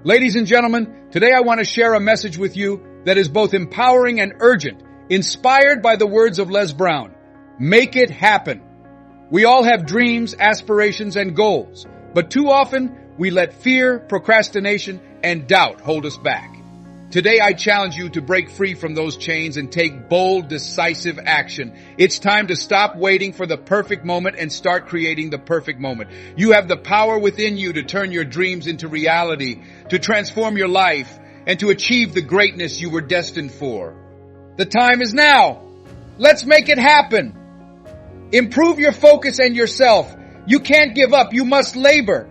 Ladies and gentlemen, today I want to share a message with you that is both empowering and urgent, inspired by the words of Lesbrown. Make it happen. We all have dreams, aspirations, and goals, but too often we let fear, procrastination, and doubt hold us back. Today I challenge you to break free from those chains and take bold, decisive action. It's time to stop waiting for the perfect moment and start creating the perfect moment. You have the power within you to turn your dreams into reality, to transform your life, and to achieve the greatness you were destined for. The time is now. Let's make it happen. Improve your focus and yourself. You can't give up. You must labor.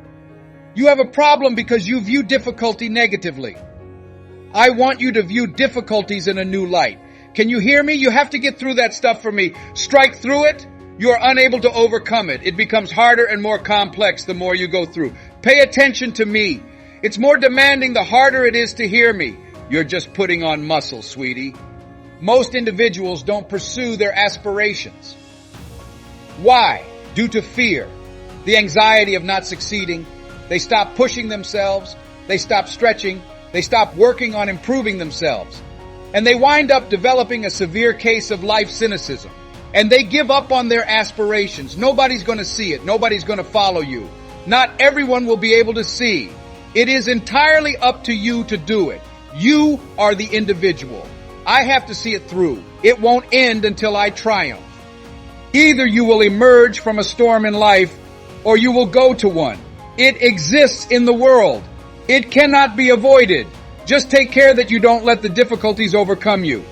You have a problem because you view difficulty negatively. I want you to view difficulties in a new light. Can you hear me? You have to get through that stuff for me. Strike through it. You are unable to overcome it. It becomes harder and more complex the more you go through. Pay attention to me. It's more demanding the harder it is to hear me. You're just putting on muscle, sweetie. Most individuals don't pursue their aspirations. Why? Due to fear, the anxiety of not succeeding. They stop pushing themselves. They stop stretching. They stop working on improving themselves. And they wind up developing a severe case of life cynicism. And they give up on their aspirations. Nobody's going to see it. Nobody's going to follow you. Not everyone will be able to see. It is entirely up to you to do it. You are the individual. I have to see it through. It won't end until I triumph. Either you will emerge from a storm in life, or you will go to one. It exists in the world. It cannot be avoided. Just take care that you don't let the difficulties overcome you.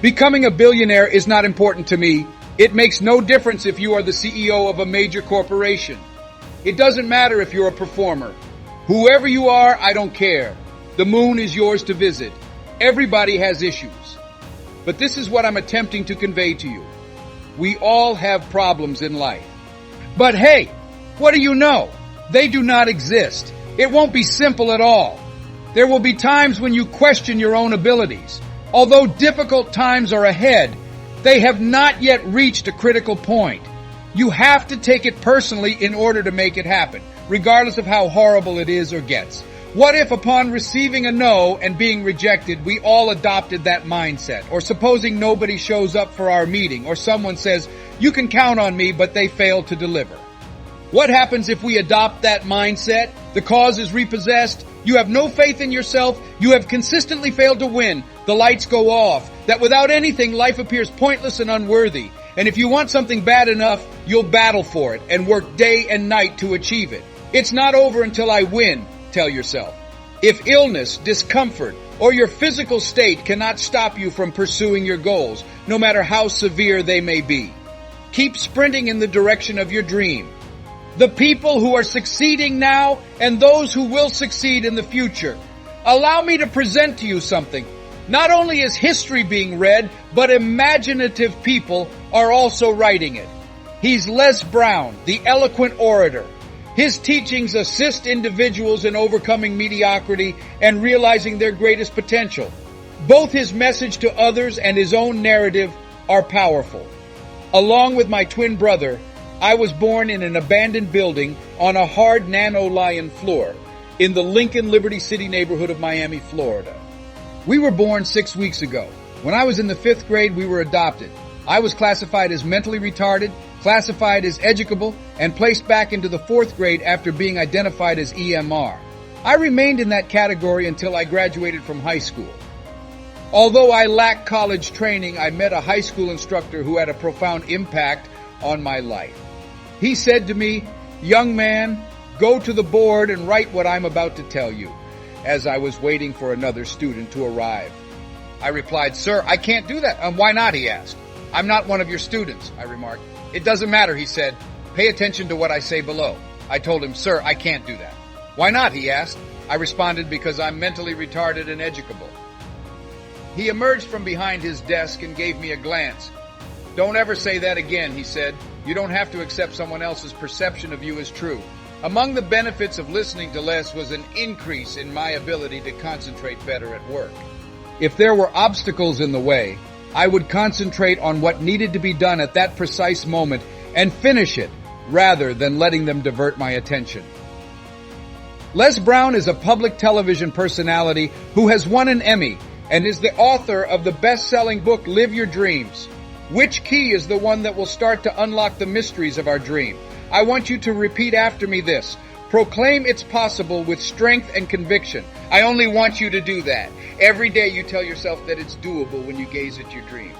Becoming a billionaire is not important to me. It makes no difference if you are the CEO of a major corporation. It doesn't matter if you're a performer. Whoever you are, I don't care. The moon is yours to visit. Everybody has issues. But this is what I'm attempting to convey to you. We all have problems in life. But hey, what do you know? They do not exist. It won't be simple at all. There will be times when you question your own abilities. Although difficult times are ahead, they have not yet reached a critical point. You have to take it personally in order to make it happen, regardless of how horrible it is or gets. What if upon receiving a no and being rejected, we all adopted that mindset? Or supposing nobody shows up for our meeting, or someone says, "You can count on me," but they fail to deliver. What happens if we adopt that mindset? The cause is repossessed. You have no faith in yourself. You have consistently failed to win. The lights go off. That without anything, life appears pointless and unworthy. And if you want something bad enough, you'll battle for it and work day and night to achieve it. It's not over until I win, tell yourself. If illness, discomfort, or your physical state cannot stop you from pursuing your goals, no matter how severe they may be, keep sprinting in the direction of your dream. The people who are succeeding now and those who will succeed in the future. Allow me to present to you something. Not only is history being read, but imaginative people are also writing it. He's Lesbrown, the eloquent orator. His teachings assist individuals in overcoming mediocrity and realizing their greatest potential. Both his message to others and his own narrative are powerful. Along with my twin brother, I was born in an abandoned building on a hard nano-lion floor in the Lincoln Liberty City neighborhood of Miami, Florida. We were born 6 weeks ago. When I was in the 5th grade, we were adopted. I was classified as mentally retarded, classified as educable, and placed back into the 4th grade after being identified as EMR. I remained in that category until I graduated from high school. Although I lacked college training, I met a high school instructor who had a profound impact on my life. He said to me, "Young man, go to the board and write what I'm about to tell you," as I was waiting for another student to arrive. I replied, "Sir, I can't do that." "Why not?" he asked. "I'm not one of your students," I remarked. "It doesn't matter," he said. "Pay attention to what I say below." I told him, "Sir, I can't do that." "Why not?" he asked. I responded, "Because I'm mentally retarded and educable." He emerged from behind his desk and gave me a glance. "Don't ever say that again," he said. "You don't have to accept someone else's perception of you as true." Among the benefits of listening to Les was an increase in my ability to concentrate better at work. If there were obstacles in the way, I would concentrate on what needed to be done at that precise moment and finish it rather than letting them divert my attention. Les Brown is a public television personality who has won an Emmy and is the author of the best-selling book, Live Your Dreams. Which key is the one that will start to unlock the mysteries of our dream? I want you to repeat after me this. Proclaim it's possible with strength and conviction. I only want you to do that. Every day you tell yourself that it's doable when you gaze at your dream.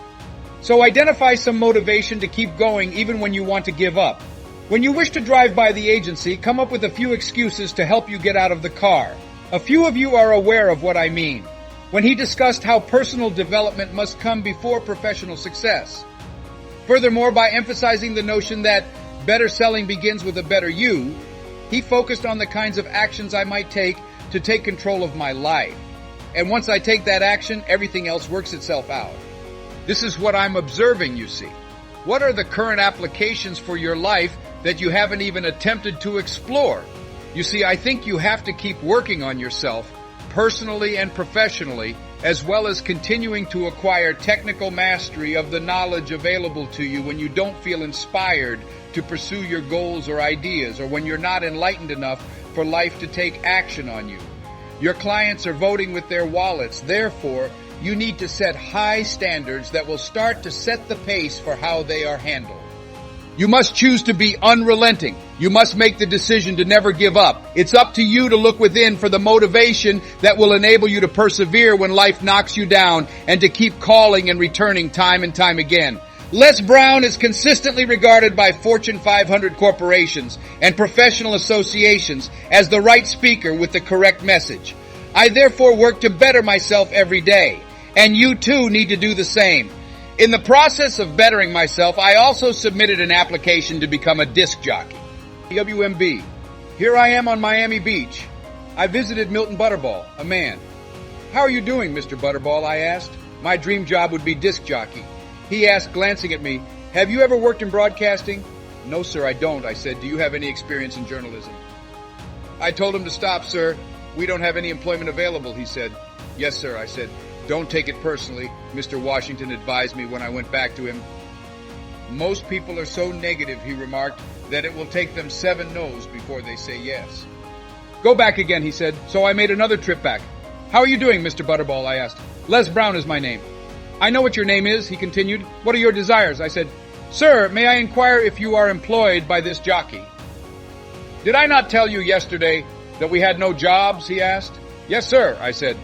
So identify some motivation to keep going even when you want to give up. When you wish to drive by the agency, come up with a few excuses to help you get out of the car. A few of you are aware of what I mean. When he discussed how personal development must come before professional success. Furthermore, by emphasizing the notion that better selling begins with a better you, he focused on the kinds of actions I might take to take control of my life. And once I take that action, everything else works itself out. This is what I'm observing, you see. What are the current applications for your life that you haven't even attempted to explore? You see, I think you have to keep working on yourself, personally and professionally, as well as continuing to acquire technical mastery of the knowledge available to you when you don't feel inspired to pursue your goals or ideas, or when you're not enlightened enough for life to take action on you. Your clients are voting with their wallets. Therefore, you need to set high standards that will start to set the pace for how they are handled. You must choose to be unrelenting. You must make the decision to never give up. It's up to you to look within for the motivation that will enable you to persevere when life knocks you down and to keep calling and returning time and time again. Les Brown is consistently regarded by Fortune 500 corporations and professional associations as the right speaker with the correct message. I therefore work to better myself every day, and you too need to do the same. In the process of bettering myself, I also submitted an application to become a disc jockey. WMB. Here I am on Miami Beach. I visited Milton Butterball, a man. How are you doing, Mr. Butterball? I asked. My dream job would be disc jockey. He asked, glancing at me, have you ever worked in broadcasting? No, sir, I don't. I said, do you have any experience in journalism? I told him to stop, sir. We don't have any employment available, he said. Yes, sir, I said. Don't take it personally, Mr. Washington advised me when I went back to him. Most people are so negative, he remarked, that it will take them 7 no's before they say yes. Go back again, he said, so I made another trip back. How are you doing, Mr. Butterball, I asked. Les Brown is my name. I know what your name is, he continued. What are your desires? I said, Sir, may I inquire if you are employed by this jockey? Did I not tell you yesterday that we had no jobs, he asked. Yes, sir, I said.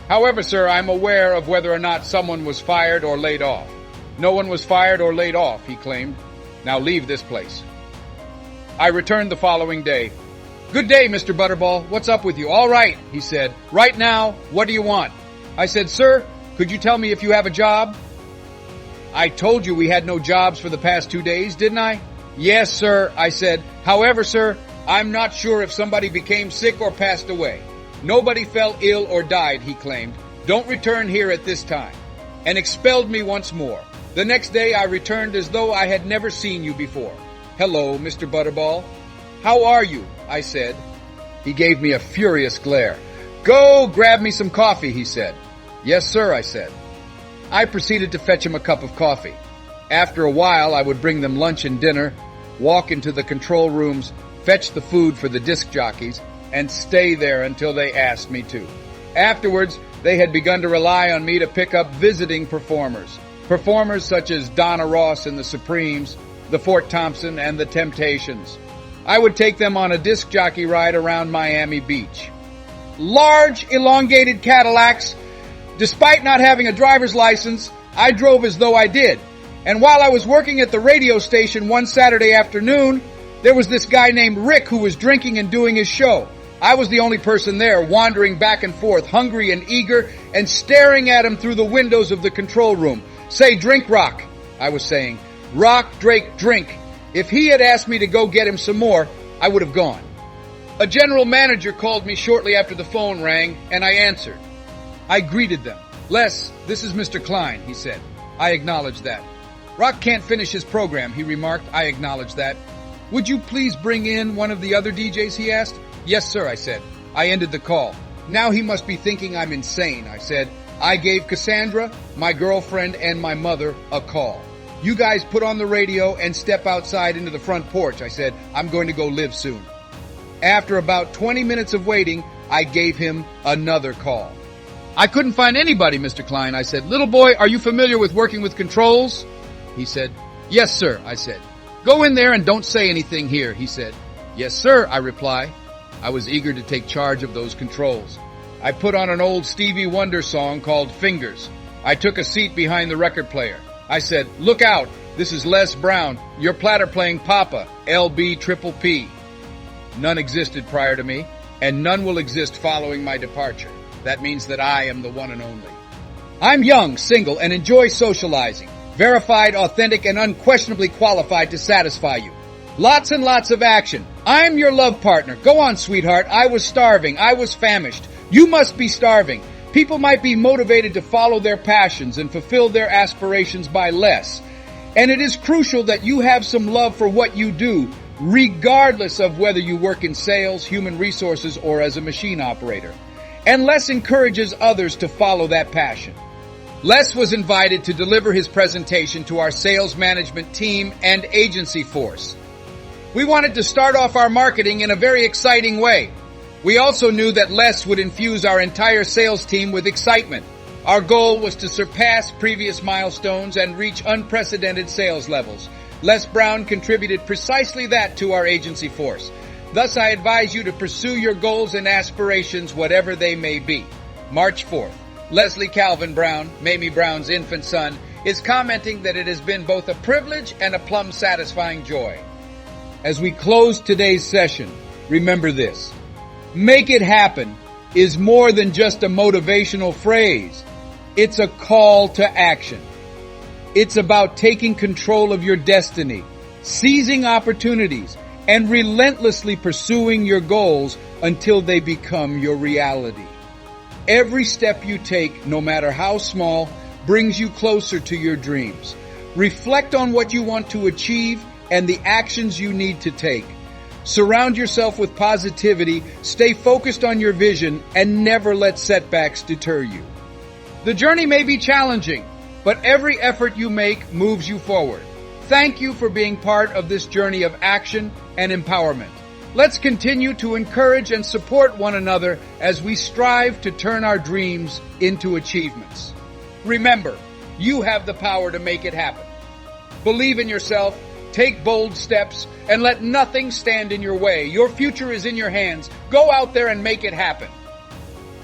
However, sir, I'm aware of whether or not someone was fired or laid off. No one was fired or laid off, he claimed. Now leave this place. I returned the following day. Good day, Mr. Butterball. What's up with you? All right, he said. Right now, what do you want? I said, Sir, could you tell me if you have a job? I told you we had no jobs for the past 2 days, didn't I? Yes, sir, I said. However, sir, I'm not sure if somebody became sick or passed away. Nobody fell ill or died, he claimed. Don't return here at this time. And expelled me once more. The next day I returned as though I had never seen you before. Hello, Mr. Butterball. How are you? I said. He gave me a furious glare. Go grab me some coffee, he said. Yes, sir, I said. I proceeded to fetch him a cup of coffee. After a while, I would bring them lunch and dinner, walk into the control rooms, fetch the food for the disc jockeys, and stay there until they asked me to. Afterwards, they had begun to rely on me to pick up visiting performers. Performers such as Donna Ross and the Supremes, the Fort Thompson, and the Temptations. I would take them on a disc jockey ride around Miami Beach. Large, elongated Cadillacs. Despite not having a driver's license, I drove as though I did. And while I was working at the radio station one Saturday afternoon, there was this guy named Rick who was drinking and doing his show. I was the only person there, wandering back and forth, hungry and eager, and staring at him through the windows of the control room. Say, drink, Rock, I was saying. Rock, Drake, drink. If he had asked me to go get him some more, I would have gone. A general manager called me shortly after the phone rang, and I answered. I greeted them. Les, this is Mr. Klein, he said. I acknowledged that. Rock can't finish his program, he remarked. I acknowledged that. Would you please bring in one of the other DJs, he asked. Yes, sir, I said. I ended the call. Now he must be thinking I'm insane, I said. I gave Cassandra, my girlfriend, and my mother a call. You guys put on the radio and step outside into the front porch, I said. I'm going to go live soon. After about 20 minutes of waiting, I gave him another call. I couldn't find anybody, Mr. Klein. I said, "Little boy, are you familiar with working with controls?" He said, "Yes, sir," I said. "Go in there and don't say anything here," he said. "Yes, sir," I reply. I was eager to take charge of those controls. I put on an old Stevie Wonder song called Fingers. I took a seat behind the record player. I said, "Look out, this is Les Brown, your platter playing Papa, LB Triple P." None existed prior to me, and none will exist following my departure. That means that I am the one and only. I'm young, single, and enjoy socializing. Verified, authentic, and unquestionably qualified to satisfy you. Lots and lots of action. I'm your love partner. Go on, sweetheart. I was starving. I was famished. You must be starving. People might be motivated to follow their passions and fulfill their aspirations by less. And it is crucial that you have some love for what you do, regardless of whether you work in sales, human resources, or as a machine operator. And Les encourages others to follow that passion. Les was invited to deliver his presentation to our sales management team and agency force. We wanted to start off our marketing in a very exciting way. We also knew that Les would infuse our entire sales team with excitement. Our goal was to surpass previous milestones and reach unprecedented sales levels. Les Brown contributed precisely that to our agency force. Thus, I advise you to pursue your goals and aspirations, whatever they may be. March 4th. Leslie Calvin Brown, Mamie Brown's infant son, is commenting that it has been both a privilege and a plum satisfying joy. As we close today's session, remember this. Make it happen is more than just a motivational phrase. It's a call to action. It's about taking control of your destiny, seizing opportunities, and relentlessly pursuing your goals until they become your reality. Every step you take, no matter how small, brings you closer to your dreams. Reflect on what you want to achieve and the actions you need to take. Surround yourself with positivity, stay focused on your vision, and never let setbacks deter you. The journey may be challenging, but every effort you make moves you forward. Thank you for being part of this journey of action and empowerment. Let's continue to encourage and support one another as we strive to turn our dreams into achievements. Remember, you have the power to make it happen. Believe in yourself, take bold steps, and let nothing stand in your way. Your future is in your hands. Go out there and make it happen.